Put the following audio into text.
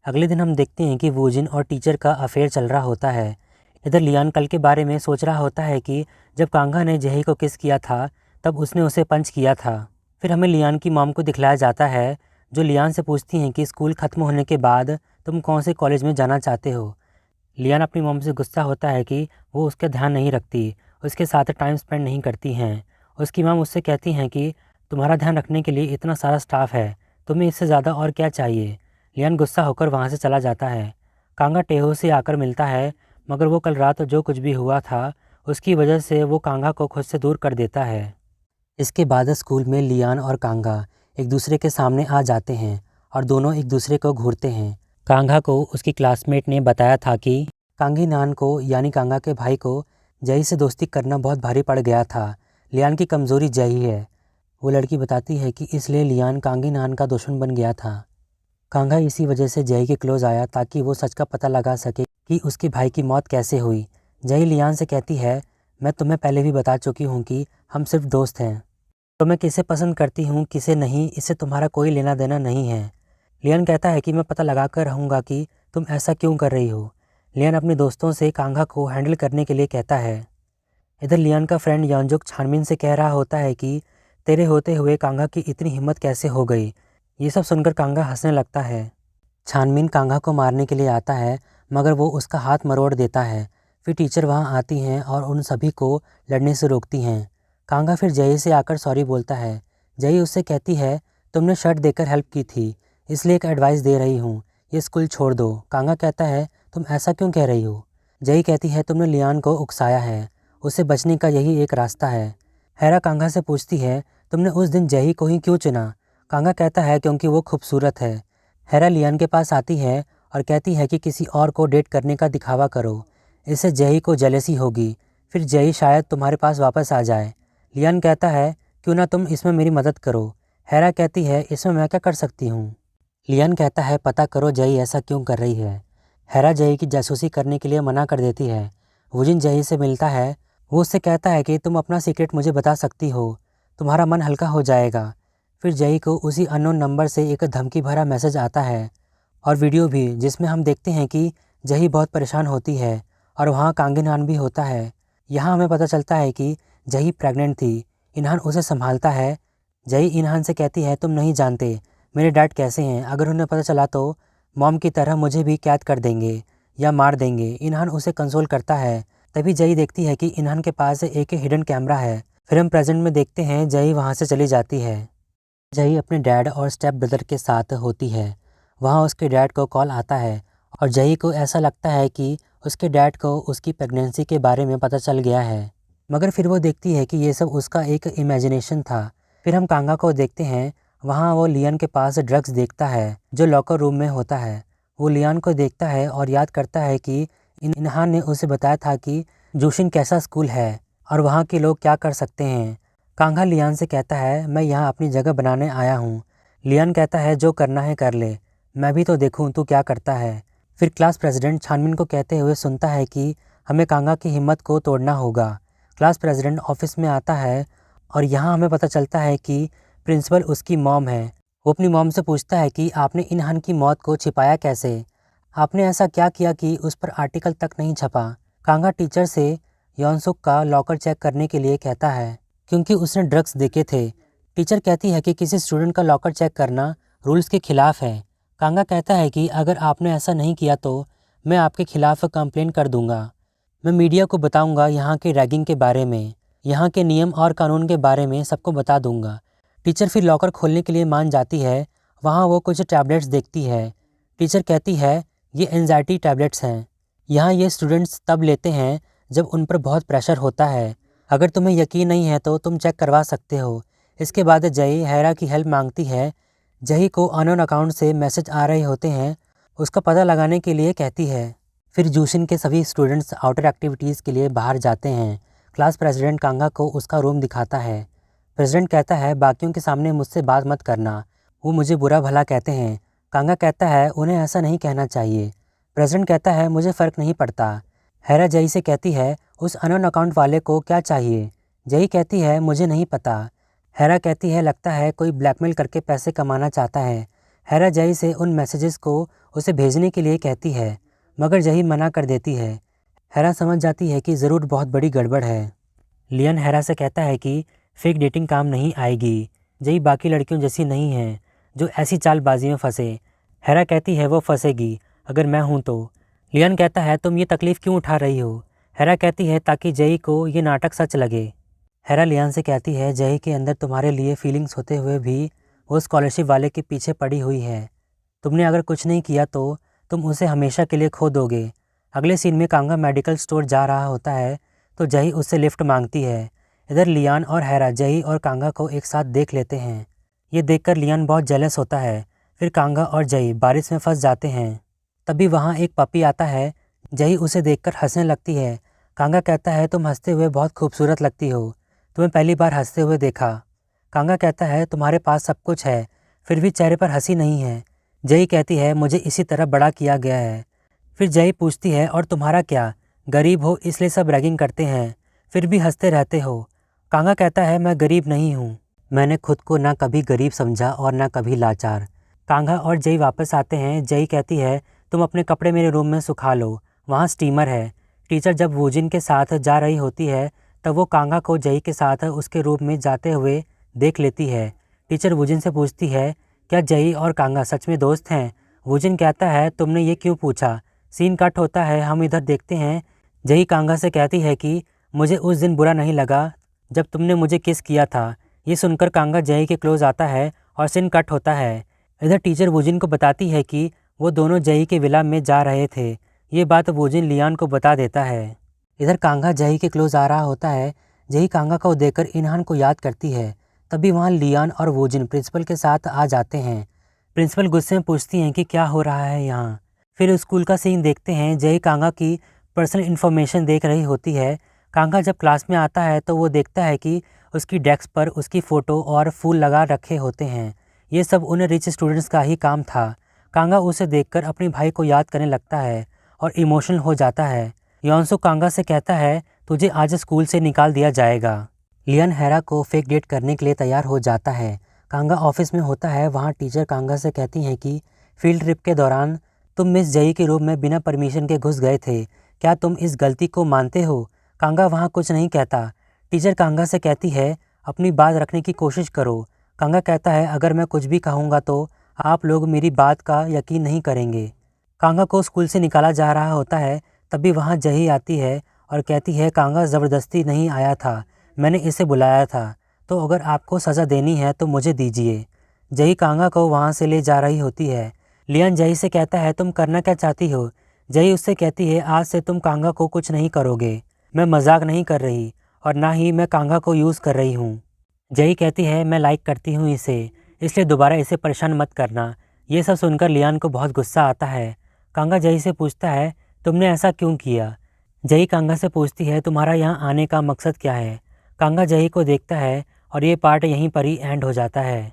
अगले दिन हम देखते हैं कि वूजिन और टीचर का अफेयर चल रहा होता है। इधर लियान कल के बारे में सोच रहा होता है कि जब कांगा ने जही को किस किया था तब उसने उसे पंच किया था। फिर हमें लियान की मॉम को दिखलाया जाता है जो लियान से पूछती हैं कि स्कूल ख़त्म होने के बाद तुम कौन से कॉलेज में जाना चाहते हो। लियान अपनी मॉम से गुस्सा होता है कि वो उसका ध्यान नहीं रखती, उसके साथ टाइम स्पेंड नहीं करती हैं। उसकी मॉम उससे कहती हैं कि तुम्हारा ध्यान रखने के लिए इतना सारा स्टाफ है, तुम्हें इससे ज़्यादा और क्या चाहिए। लियान गुस्सा होकर वहाँ से चला जाता है। कांगा टेहो से आकर मिलता है, मगर वो कल रात जो कुछ भी हुआ था उसकी वजह से वो कांगा को खुद से दूर कर देता है। इसके बाद स्कूल में लियान और कांगा एक दूसरे के सामने आ जाते हैं और दोनों एक दूसरे को घूरते हैं। कांगा को उसकी क्लासमेट ने बताया था कि कांगी नान को यानी कांगा के भाई को जई से दोस्ती करना बहुत भारी पड़ गया था। लियान की कमज़ोरी जई है। वो लड़की बताती है कि इसलिए लियान कांगी नान का दुश्मन बन गया था। कांगा इसी वजह से जई के क्लोज आया ताकि वो सच का पता लगा सके कि उसके भाई की मौत कैसे हुई। जई लियान से कहती है, मैं तुम्हें पहले भी बता चुकी हूँ कि हम सिर्फ दोस्त हैं। तो मैं किसे पसंद करती हूँ किसे नहीं, इससे तुम्हारा कोई लेना देना नहीं है। लियान कहता है कि मैं पता लगा कर रहूँगा कि तुम ऐसा क्यों कर रही हो। लियान अपने दोस्तों से कांगा को हैंडल करने के लिए कहता है। इधर लियान का फ्रेंड यानजुक छानमिन से कह रहा होता है कि तेरे होते हुए कांगा की इतनी हिम्मत कैसे हो गई। ये सब सुनकर कांगा हंसने लगता है। छानमिन कांगा को मारने के लिए आता है, मगर वो उसका हाथ मरोड़ देता है। फिर टीचर वहाँ आती हैं और उन सभी को लड़ने से रोकती हैं। कांगा फिर जय से आकर सॉरी बोलता है। जय उससे कहती है, तुमने शर्ट देकर हेल्प की थी, इसलिए एक एडवाइस दे रही हूँ, ये स्कूल छोड़ दो। कांगा कहता है, तुम ऐसा क्यों कह रही हो। जय कहती है, तुमने लियान को उकसाया है, उससे बचने का यही एक रास्ता है। हैरा कांगा से पूछती है, तुमने उस दिन जही को ही क्यों चुना। कांगा कहता है, क्योंकि वो खूबसूरत है। हैरा लियान के पास आती है और कहती है कि किसी और को डेट करने का दिखावा करो, इससे जही को जेलसी होगी, फिर जही शायद तुम्हारे पास वापस आ जाए। लियान कहता है, क्यों ना तुम इसमें मेरी मदद करो। हैरा कहती है, इसमें मैं क्या कर सकती हूँ। लियान कहता है, पता करो जही ऐसा क्यों कर रही है। हैरा जही की जासूसी करने के लिए मना कर देती है। वुजिन जही से मिलता है। वो उससे कहता है कि तुम अपना सीक्रेट मुझे बता सकती हो, तुम्हारा मन हल्का हो जाएगा। फिर जही को उसी अननोन नंबर से एक धमकी भरा मैसेज आता है और वीडियो भी, जिसमें हम देखते हैं कि जही बहुत परेशान होती है और वहाँ कांगीनान भी होता है। यहाँ हमें पता चलता है कि जही प्रेग्नेंट थी। इन्हान उसे संभालता है। जही इन्हान से कहती है, तुम नहीं जानते मेरे डैड कैसे हैं, अगर उन्हें पता चला तो मॉम की तरह मुझे भी कैद कर देंगे या मार देंगे। इन्हान उसे कंसोल करता है। तभी जही देखती है कि इन्हान के पास एक हिडन कैमरा है। फिर हम प्रेजेंट में देखते हैं जही वहाँ से चली जाती है। जही अपने डैड और स्टेप ब्रदर के साथ होती है। वहाँ उसके डैड को कॉल आता है और जही को ऐसा लगता है कि उसके डैड को उसकी प्रेगनेंसी के बारे में पता चल गया है, मगर फिर वो देखती है कि ये सब उसका एक इमेजिनेशन था। फिर हम कांगा को देखते हैं। वहाँ वो लियान के पास ड्रग्स देखता है जो लॉकर रूम में होता है। वो लियान को देखता है और याद करता है कि इन्हान ने उसे बताया था कि जूशिन कैसा स्कूल है और वहाँ के लोग क्या कर सकते हैं। कांगा लियान से कहता है, मैं यहाँ अपनी जगह बनाने आया हूँ। लियान कहता है, जो करना है कर ले, मैं भी तो देखूँ तू क्या करता है। फिर क्लास प्रेसिडेंट छानमिन को कहते हुए सुनता है कि हमें कांगा की हिम्मत को तोड़ना होगा। क्लास प्रेसिडेंट ऑफिस में आता है और यहाँ हमें पता चलता है कि प्रिंसिपल उसकी मॉम है। वो अपनी मॉम से पूछता है कि आपने इन्हान की मौत को छिपाया कैसे, आपने ऐसा क्या किया कि उस पर आर्टिकल तक नहीं छपा। कांगा टीचर से यॉनसुक का लॉकर चेक करने के लिए कहता है क्योंकि उसने ड्रग्स देखे थे। टीचर कहती है कि किसी स्टूडेंट का लॉकर चेक करना रूल्स के खिलाफ है। कांगा कहता है कि अगर आपने ऐसा नहीं किया तो मैं आपके खिलाफ कंप्लेन कर दूंगा। मैं मीडिया को बताऊंगा यहाँ के रैगिंग के बारे में, यहाँ के नियम और कानून के बारे में सबको बता दूंगा। टीचर फिर लॉकर खोलने के लिए मान जाती है। वहाँ वो कुछ टैबलेट्स देखती है। टीचर कहती है, ये एंजाइटी टैबलेट्स हैं, यहाँ ये स्टूडेंट्स तब लेते हैं जब उन पर बहुत प्रेशर होता है। अगर तुम्हें यकीन नहीं है तो तुम चेक करवा सकते हो। इसके बाद जही हैरा की हेल्प मांगती है। जही को अननोन अकाउंट से मैसेज आ रहे होते हैं, उसका पता लगाने के लिए कहती है। फिर जूशिन के सभी स्टूडेंट्स आउटर एक्टिविटीज़ के लिए बाहर जाते हैं। क्लास प्रेसिडेंट कांगा को उसका रूम दिखाता है। प्रेसिडेंट कहता है, बाकियों के सामने मुझसे बात मत करना, वो मुझे बुरा भला कहते हैं। कांगा कहता है, उन्हें ऐसा नहीं कहना चाहिए। प्रेसिडेंट कहता है, मुझे फ़र्क नहीं पड़ता। हैरा जही से कहती है, उस अननोन अकाउंट वाले को क्या चाहिए। जही कहती है, मुझे नहीं पता। हैरा कहती है, लगता है कोई ब्लैकमेल करके पैसे कमाना चाहता है। हैरा जही से उन मैसेजेस को उसे भेजने के लिए कहती है, मगर जही मना कर देती है। हेरा समझ जाती है कि ज़रूर बहुत बड़ी गड़बड़ है। लियन हेरा से कहता है कि फेक डेटिंग काम नहीं आएगी। जही बाकी लड़कियों जैसी नहीं है जो ऐसी चालबाजी में फंसे। हेरा कहती है वो फंसेगी अगर मैं हूँ तो। लियन कहता है तुम ये तकलीफ़ क्यों उठा रही हो। हेरा कहती है ताकि जही को ये नाटक सच लगे। हेरा लियन से कहती है जही के अंदर तुम्हारे लिए फीलिंग्स होते हुए भी वो स्कॉलरशिप वाले के पीछे पड़ी हुई है। तुमने अगर कुछ नहीं किया तो तुम उसे हमेशा के लिए खो दोगे। अगले सीन में कांगा मेडिकल स्टोर जा रहा होता है तो जही उससे लिफ्ट मांगती है। इधर लियान और हेरा जही और कांगा को एक साथ देख लेते हैं। ये देखकर लियान बहुत जेलस होता है। फिर कांगा और जही बारिश में फंस जाते हैं। तभी वहाँ एक पपी आता है। जही उसे देखकर हंसने लगती है। कांगा कहता है तुम हंसते हुए बहुत खूबसूरत लगती हो, तुम्हें पहली बार हंसते हुए देखा। कांगा कहता है तुम्हारे पास सब कुछ है फिर भी चेहरे पर हंसी नहीं है। जही कहती है मुझे इसी तरह बड़ा किया गया है। फिर जही पूछती है और तुम्हारा क्या, गरीब हो इसलिए सब रैगिंग करते हैं फिर भी हंसते रहते हो। कांगा कहता है मैं गरीब नहीं हूँ, मैंने खुद को ना कभी गरीब समझा और ना कभी लाचार। कांगा और जही वापस आते हैं। जही कहती है तुम अपने कपड़े मेरे रूम में सुखा लो, वहाँ स्टीमर है। टीचर जब वूजिन के साथ जा रही होती है तब वो कांगा को जही के साथ उसके रूम में जाते हुए देख लेती है। टीचर वूजिन से पूछती है क्या जही और कांगा सच में दोस्त हैं। वूजिन कहता है तुमने ये क्यों पूछा। सीन कट होता है, हम इधर देखते हैं। जही कांगा से कहती है कि मुझे उस दिन बुरा नहीं लगा जब तुमने मुझे किस किया था। ये सुनकर कांगा जही के क्लोज आता है और सीन कट होता है। इधर टीचर वूजिन को बताती है कि वो दोनों जही के विला में जा रहे थे। ये बात वूजिन लियान को बता देता है। इधर कांगा जही के क्लोज आ रहा होता है। जही कांगा को देखकर इनहान को याद करती है। तभी वहाँ लियान और वूजिन प्रिंसिपल के साथ आ जाते हैं। प्रिंसिपल गुस्से में पूछती हैं कि क्या हो रहा है यहाँ। फिर स्कूल का सीन देखते हैं। जही कांगा की पर्सनल इन्फॉर्मेशन देख रही होती है। कांगा जब क्लास में आता है तो वो देखता है कि उसकी डेस्क पर उसकी फ़ोटो और फूल लगा रखे होते हैं। ये सब उन रिच स्टूडेंट्स का ही काम था। कांगा उसे देखकर अपने भाई को याद करने लगता है और इमोशनल हो जाता है। योंसो कांगा से कहता है तुझे आज स्कूल से निकाल दिया जाएगा। लियन हेरा को फेक डेट करने के लिए तैयार हो जाता है। कांगा ऑफिस में होता है। वहाँ टीचर कांगा से कहती हैं कि फील्ड ट्रिप के दौरान तुम मिस जही के रूम में बिना परमिशन के घुस गए थे, क्या तुम इस गलती को मानते हो। कांगा वहाँ कुछ नहीं कहता। टीचर कांगा से कहती है अपनी बात रखने की कोशिश करो। कांगा कहता है अगर मैं कुछ भी कहूँगा तो आप लोग मेरी बात का यकीन नहीं करेंगे। कांगा को स्कूल से निकाला जा रहा होता है। तभी वहाँ जही आती है और कहती है कांगा ज़बरदस्ती नहीं आया था, मैंने इसे बुलाया था, तो अगर आपको सज़ा देनी है तो मुझे दीजिए। जही कांगा को वहाँ से ले जा रही होती है। लियन जही से कहता है तुम करना क्या चाहती हो। जही उससे कहती है आज से तुम कांगा को कुछ नहीं करोगे, मैं मजाक नहीं कर रही और ना ही मैं कांगा को यूज़ कर रही हूँ। जही कहती है मैं लाइक करती हूँ इसे, इसलिए दोबारा इसे परेशान मत करना। ये सब सुनकर लियान को बहुत गुस्सा आता है। कांगा जही से पूछता है तुमने ऐसा क्यों किया। जही कांगा से पूछती है तुम्हारा यहाँ आने का मकसद क्या है। कांगा जही को देखता है और ये पार्ट यहीं पर ही एंड हो जाता है।